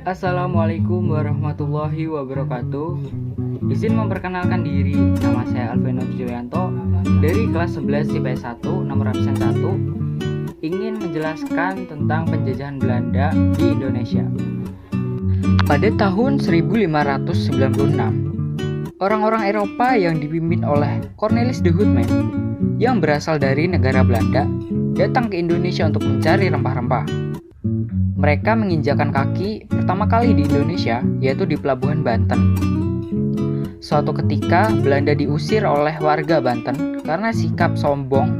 Assalamualaikum warahmatullahi wabarakatuh. Izin memperkenalkan diri, nama saya Alvino Julianto dari kelas 11 IPS 1 nomor absen 1, ingin menjelaskan tentang penjajahan Belanda di Indonesia. Pada tahun 1596, orang-orang Eropa yang dipimpin oleh Cornelis de Houtman yang berasal dari negara Belanda datang ke Indonesia untuk mencari rempah-rempah. Mereka menginjakan kaki pertama kali di Indonesia, yaitu di Pelabuhan Banten. Suatu ketika, Belanda diusir oleh warga Banten karena sikap sombong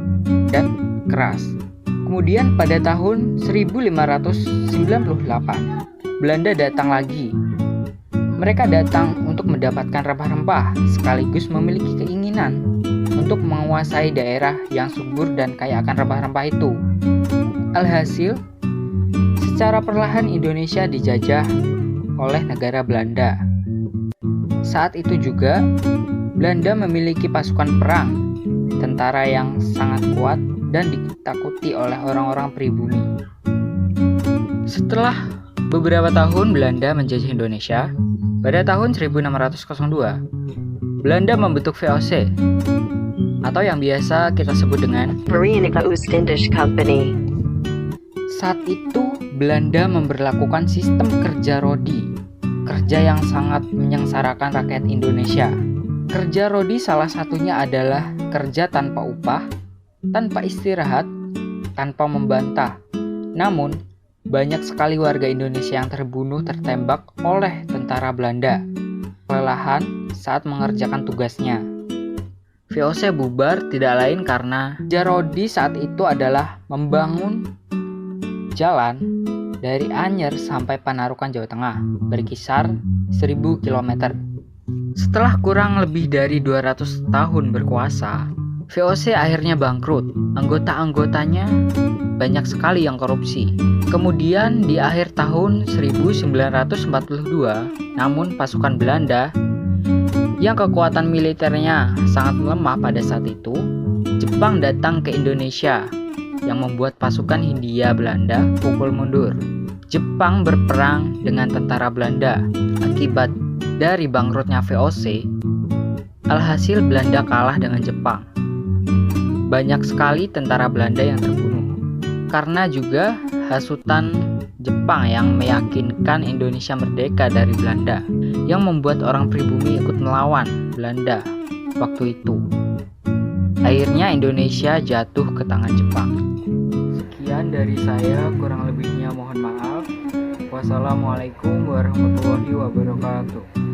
dan keras. Kemudian pada tahun 1598, Belanda datang lagi. Mereka datang untuk mendapatkan rempah-rempah, sekaligus memiliki keinginan untuk menguasai daerah yang subur dan kaya akan rempah-rempah itu. Alhasil, secara perlahan Indonesia dijajah oleh negara Belanda. Saat itu juga, Belanda memiliki pasukan perang, tentara yang sangat kuat dan ditakuti oleh orang-orang pribumi. Setelah beberapa tahun Belanda menjajah Indonesia, pada tahun 1602, Belanda membentuk VOC, atau yang biasa kita sebut dengan Verenigde Oost-Indische Compagnie. Saat itu, Belanda memberlakukan sistem kerja rodi, kerja yang sangat menyengsarakan rakyat Indonesia. Kerja rodi salah satunya adalah kerja tanpa upah, tanpa istirahat, tanpa membantah. Namun, banyak sekali warga Indonesia yang tertembak oleh tentara Belanda, kelelahan saat mengerjakan tugasnya. VOC bubar tidak lain karena kerja rodi saat itu adalah membangun jalan dari Anyer sampai Panarukan, Jawa Tengah, berkisar 1000 km. Setelah kurang lebih dari 200 tahun berkuasa, VOC akhirnya bangkrut. Anggota-anggotanya banyak sekali yang korupsi. Kemudian di akhir tahun 1942, namun pasukan Belanda yang kekuatan militernya sangat lemah pada saat itu, Jepang datang ke Indonesia yang membuat pasukan Hindia Belanda pukul mundur. Jepang berperang dengan tentara Belanda. Akibat dari bangkrutnya VOC, alhasil Belanda kalah dengan Jepang. Banyak sekali tentara Belanda yang terbunuh. Karena juga hasutan Jepang yang meyakinkan Indonesia merdeka dari Belanda, yang membuat orang pribumi ikut melawan Belanda waktu itu. Akhirnya Indonesia jatuh ke tangan Jepang. Sekian dari saya, kurang lebihnya mohon maaf. Wassalamualaikum warahmatullahi wabarakatuh.